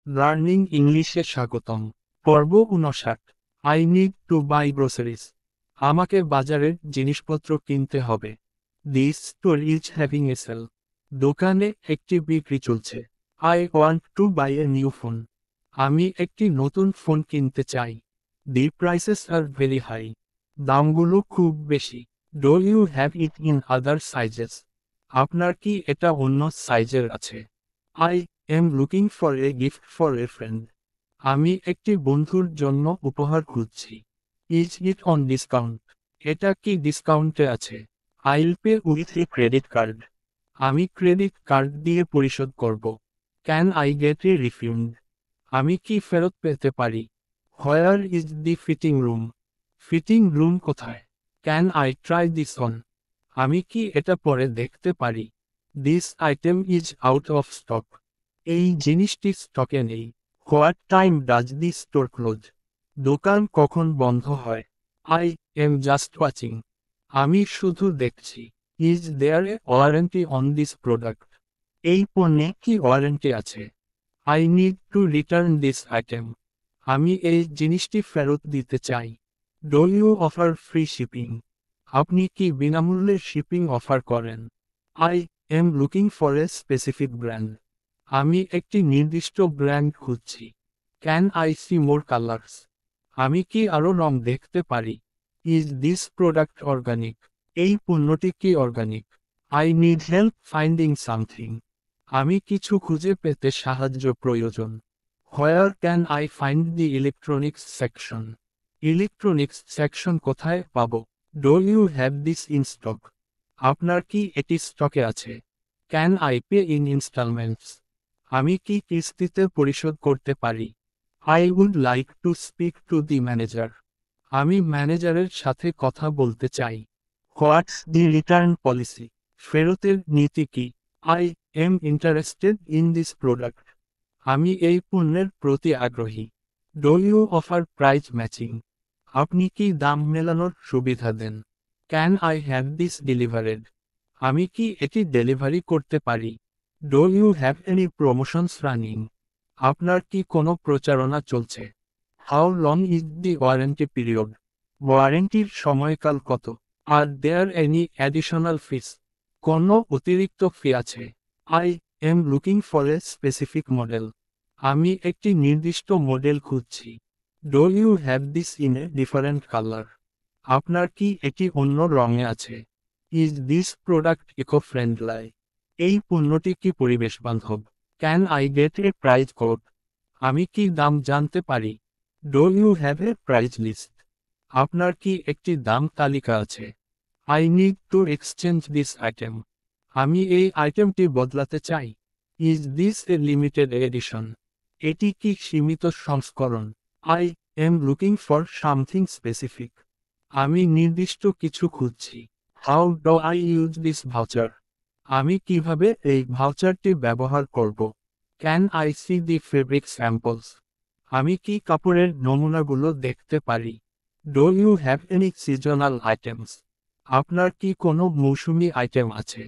Learning ইংলিশে স্বাগতম। পর্ব 59। I need to buy groceries. আমাকে বাজারের জিনিসপত্র কিনতে হবে। This store is having a sale. দোকানে একটি বিক্রি চলছে। I want to buy a new phone. আমি একটি নতুন ফোন কিনতে চাই। The prices are very high. দামগুলো খুব বেশি। Do you have it in other sizes? আপনার কি এটা অন্য সাইজের আছে? I am looking for a gift for a friend. আমি একটি বন্ধুর জন্য উপহার খুঁজছি। Is it on discount? এটা কি ডিসকাউন্টে আছে? I'll pay with a credit card. আমি ক্রেডিট কার্ড দিয়ে পরিশোধ করব। Can I get a refund? আমি কি ফেরত পেতে পারি? Where is the fitting room? Fitting room কোথায়? Can I try this on? আমি কি এটা পরে দেখতে পারি? This item is out of stock. এই জিনিসটি স্টকে নেই। What time does the store close? দোকান কখন বন্ধ হয়? I am just watching. আমি শুধু দেখছি। Is there a warranty on this product? এই পণ্যে কি ওয়ারেন্টি আছে? I need to return this item. আমি এই জিনিসটি ফেরত দিতে চাই। Do you offer free shipping? আপনি কি বিনামূল্যে শিপিং অফার করেন? I am looking for a specific brand. আমি একটি নির্দিষ্ট ব্র্যান্ড খুঁজছি। Can I see more colours? আমি কি আরও রং দেখতে পারি? Is this product organic? এই পণ্যটি কি organic? I need help finding something. আমি কিছু খুঁজে পেতে সাহায্য প্রয়োজন। Where can I find the electronics section? Electronics section কোথায় পাব? Do you have this in stock? আপনার কি এটি স্টকে আছে? Can I pay in instalments? আমি কি কিস্তিতে পরিশোধ করতে পারি? I would like to speak to the manager. আমি ম্যানেজারের সাথে কথা বলতে চাই। What's the return policy? ফেরতের নীতি কি? I am interested in this product. আমি এই পণ্যের প্রতি আগ্রহী। Do you offer price matching? আপনি কি দাম মেলানোর সুবিধা দেন? Can I have this delivered? আমি কি এটি ডেলিভারি করতে পারি? Do you have any promotions running? আপনার কি কোনো প্রচারণা চলছে? How long is the warranty period? ওয়ারেন্টির সময়কাল কত? Are there any additional fees? কোনো অতিরিক্ত ফি আছে? I am looking for a specific model. আমি একটি নির্দিষ্ট মডেল খুঁজছি। Do you have this in a different colour? আপনার কি এটি অন্য রঙে আছে? Is this product eco friendly? এই পণ্যটি কি পরিবেশ বান্ধব? Can I get a price code? আমি কি দাম জানতে পারি? Do you have a price list? আপনার কি একটি দাম তালিকা আছে? I need to exchange this item. আমি এই আইটেমটি বদলাতে চাই। Is this a limited edition? এটি কি সীমিত সংস্করণ? I am looking for something specific. আমি নির্দিষ্ট কিছু খুঁজছি। How do I use this voucher? আমি কিভাবে এই ভাউচারটি ব্যবহার করব? Can I see the fabric samples? আমি কি কাপড়ের নমুনাগুলো দেখতে পারি? Do you have any seasonal items? আপনার কি কোনো মৌসুমি আইটেম আছে?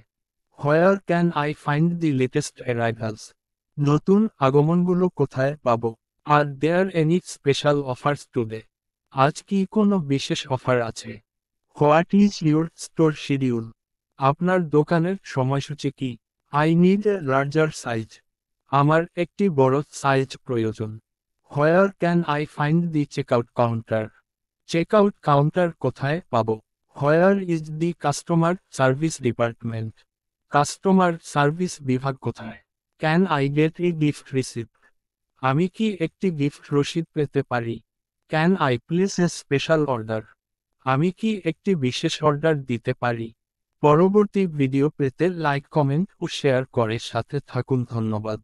Where can I find the latest arrivals? নতুন আগমনগুলো কোথায় পাবো? Are there any special offers today? আজ কি কোনো বিশেষ অফার আছে? What is your store schedule? আপনার দোকানের সময়সূচি কি? I need a larger size. আমার একটি বড় সাইজ প্রয়োজন। Where can I find the checkout counter? Checkout counter কোথায় পাব? হোয়ার is the customer service department? Customer service বিভাগ কোথায়? Can I get a gift receipt? আমি কি একটি গিফট রসিদ পেতে পারি? Can I place a special order? আমি কি একটি বিশেষ অর্ডার দিতে পারি? পরবর্তী ভিডিও পেতে লাইক কমেন্ট ও শেয়ার করে সাথে থাকুন। ধন্যবাদ।